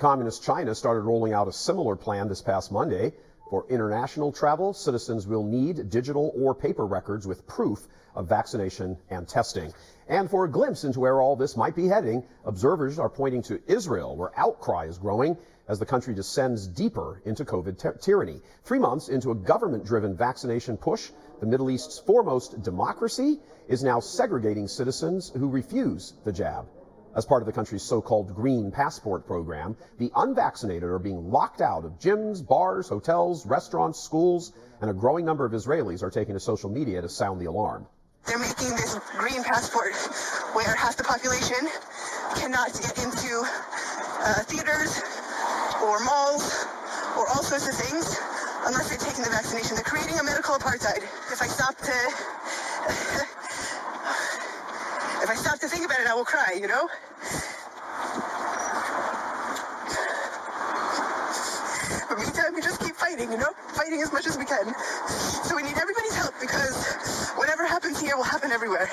Communist China started rolling out a similar plan this past Monday. For international travel, citizens will need digital or paper records with proof of vaccination and testing. And for a glimpse into where all this might be heading, observers are pointing to Israel, where outcry is growing as the country descends deeper into COVID tyranny. 3 months into a government-driven vaccination push, the Middle East's foremost democracy is now segregating citizens who refuse the jab. As part of the country's so-called green passport program, the unvaccinated are being locked out of gyms, bars, hotels, restaurants, schools, and a growing number of Israelis are taking to social media to sound the alarm. They're making this green passport where half the population cannot get into theaters or malls or all sorts of things unless they're taking the vaccination. They're creating a medical apartheid. If I stop to think about it, I will cry, you know? But meantime, we just keep fighting, you know? Fighting as much as we can. So we need everybody's help because whatever happens here will happen everywhere.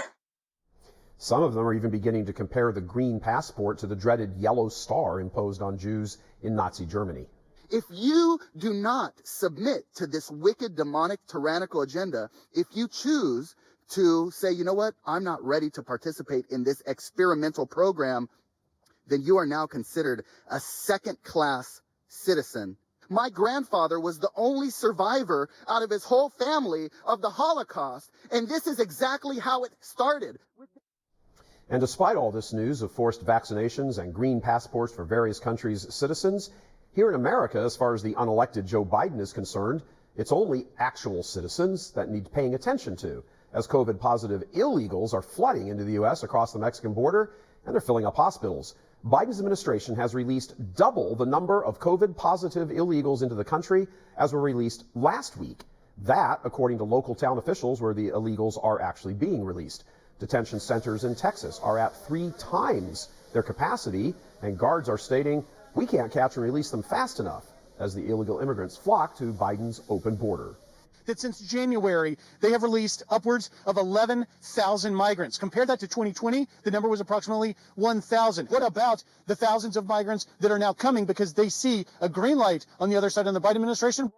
Some of them are even beginning to compare the green passport to the dreaded yellow star imposed on Jews in Nazi Germany. If you do not submit to this wicked, demonic, tyrannical agenda, if you choose to say, you know what, I'm not ready to participate in this experimental program, then you are now considered a second-class citizen. My grandfather was the only survivor out of his whole family of the Holocaust, and this is exactly how it started. And despite all this news of forced vaccinations and green passports for various countries' citizens, here in America, as far as the unelected Joe Biden is concerned, it's only actual citizens that need paying attention to, as COVID-positive illegals are flooding into the U.S. across the Mexican border, and they're filling up hospitals. Biden's administration has released double the number of COVID-positive illegals into the country as were released last week. That, according to local town officials, where the illegals are actually being released. Detention centers in Texas are at 3 times their capacity, and guards are stating, we can't catch and release them fast enough as the illegal immigrants flock to Biden's open border. That since January, they have released upwards of 11,000 migrants. Compare that to 2020, the number was approximately 1,000. What about the thousands of migrants that are now coming because they see a green light on the other side of the Biden administration?